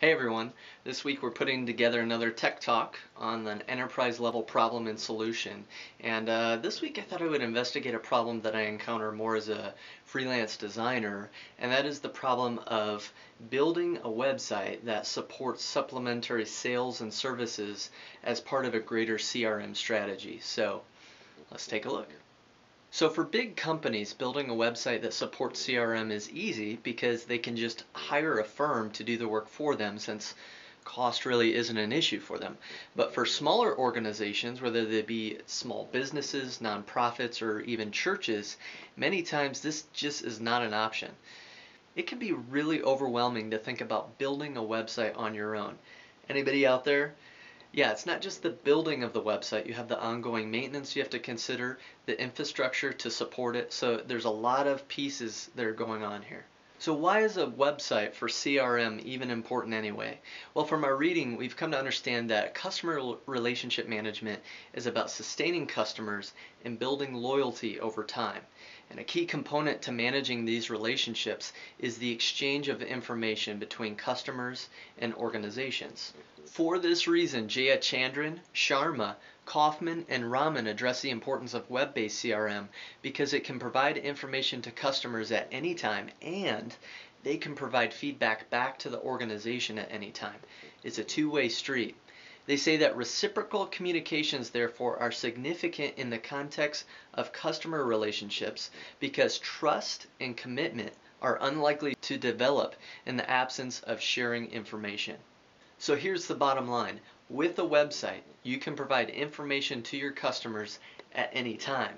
Hey everyone, this week we're putting together another Tech Talk on an enterprise level problem and solution. And this week I thought I would investigate a problem that I encounter more as a freelance designer, and that is the problem of building a website that supports supplementary sales and services as part of a greater CRM strategy. So let's take a look. So for big companies, building a website that supports CRM is easy because they can just hire a firm to do the work for them, since cost really isn't an issue for them. But for smaller organizations, whether they be small businesses, nonprofits, or even churches, many times this just is not an option. It can be really overwhelming to think about building a website on your own. Anybody out there? Yeah, it's not just the building of the website. You have the ongoing maintenance you have to consider, the infrastructure to support it. So there's a lot of pieces that are going on here. So why is a website for CRM even important anyway? Well, from our reading, we've come to understand that customer relationship management is about sustaining customers and building loyalty over time. And a key component to managing these relationships is the exchange of information between customers and organizations. For this reason, Jayachandran, Sharma, Kaufman, and Raman address the importance of web-based CRM because it can provide information to customers at any time, and they can provide feedback back to the organization at any time. It's a two-way street. They say that reciprocal communications, therefore, are significant in the context of customer relationships because trust and commitment are unlikely to develop in the absence of sharing information. So here's the bottom line. With a website, you can provide information to your customers at any time.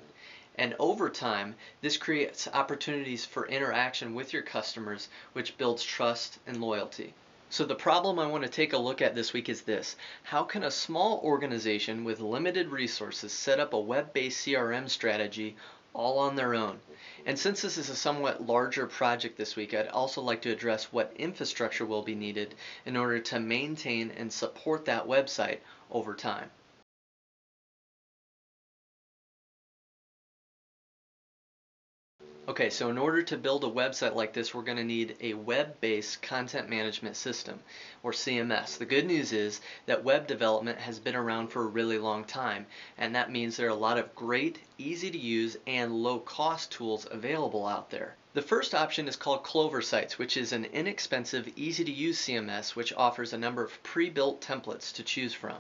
And over time, this creates opportunities for interaction with your customers, which builds trust and loyalty. So the problem I want to take a look at this week is this. How can a small organization with limited resources set up a web-based CRM strategy all on their own? And since this is a somewhat larger project this week, I'd also like to address what infrastructure will be needed in order to maintain and support that website over time. Okay, so in order to build a website like this, we're going to need a web-based content management system, or CMS. The good news is that web development has been around for a really long time, and that means there are a lot of great, easy to use, and low-cost tools available out there. The first option is called Clover Sites, which is an inexpensive, easy-to-use CMS which offers a number of pre-built templates to choose from.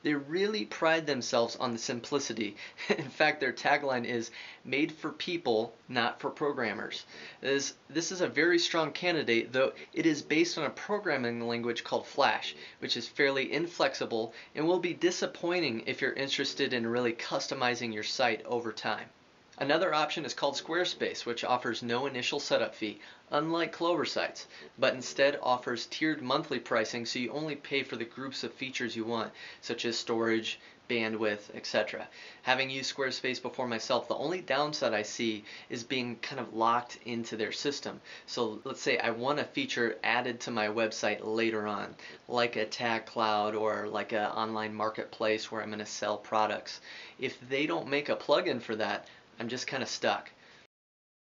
They really pride themselves on the simplicity. In fact, their tagline is "Made for people, not for programmers." This is a very strong candidate, though it is based on a programming language called Flash, which is fairly inflexible and will be disappointing if you're interested in really customizing your site over time. Another option is called Squarespace, which offers no initial setup fee, unlike Clover Sites, but instead offers tiered monthly pricing, so you only pay for the groups of features you want, such as storage, bandwidth, etc. Having used Squarespace before myself, the only downside I see is being kind of locked into their system. So let's say I want a feature added to my website later on, like a tag cloud or like an online marketplace where I'm going to sell products. If they don't make a plugin for that, I'm just kind of stuck.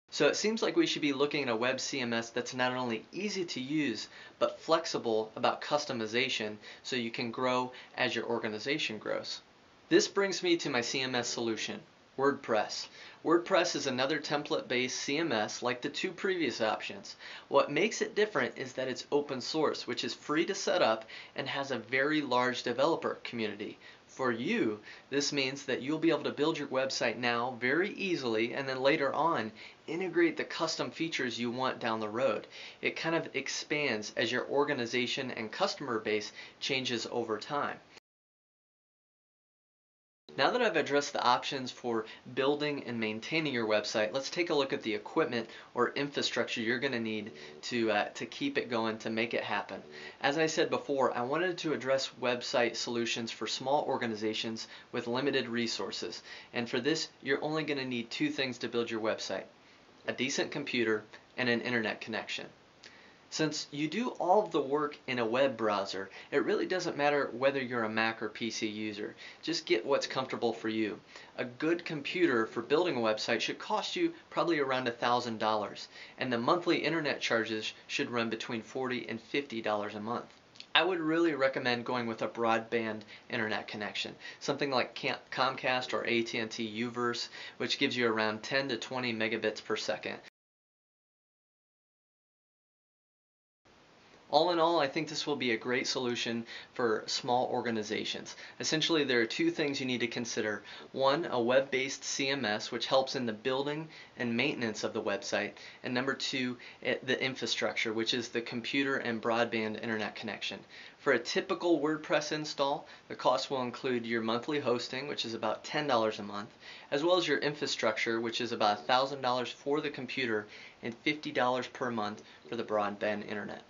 So it seems like we should be looking at a web CMS that's not only easy to use, but flexible about customization so you can grow as your organization grows. This brings me to my CMS solution, WordPress. WordPress is another template-based CMS like the two previous options. What makes it different is that it's open source, which is free to set up and has a very large developer community. For you, this means that you'll be able to build your website now very easily, and then later on integrate the custom features you want down the road. It kind of expands as your organization and customer base changes over time. Now that I've addressed the options for building and maintaining your website, let's take a look at the equipment or infrastructure you're going to need to keep it going, to make it happen. As I said before, I wanted to address website solutions for small organizations with limited resources. And for this, you're only going to need two things to build your website: a decent computer and an internet connection. Since you do all of the work in a web browser, it really doesn't matter whether you're a Mac or PC user. Just get what's comfortable for you. A good computer for building a website should cost you probably around $1,000, and the monthly internet charges should run between $40 and $50 a month. I would really recommend going with a broadband internet connection, something like Comcast or AT&T UVerse, which gives you around 10 to 20 megabits per second. All in all, I think this will be a great solution for small organizations. Essentially, there are two things you need to consider. One, a web-based CMS, which helps in the building and maintenance of the website. And number two, the infrastructure, which is the computer and broadband internet connection. For a typical WordPress install, the cost will include your monthly hosting, which is about $10 a month, as well as your infrastructure, which is about $1,000 for the computer and $50 per month for the broadband internet.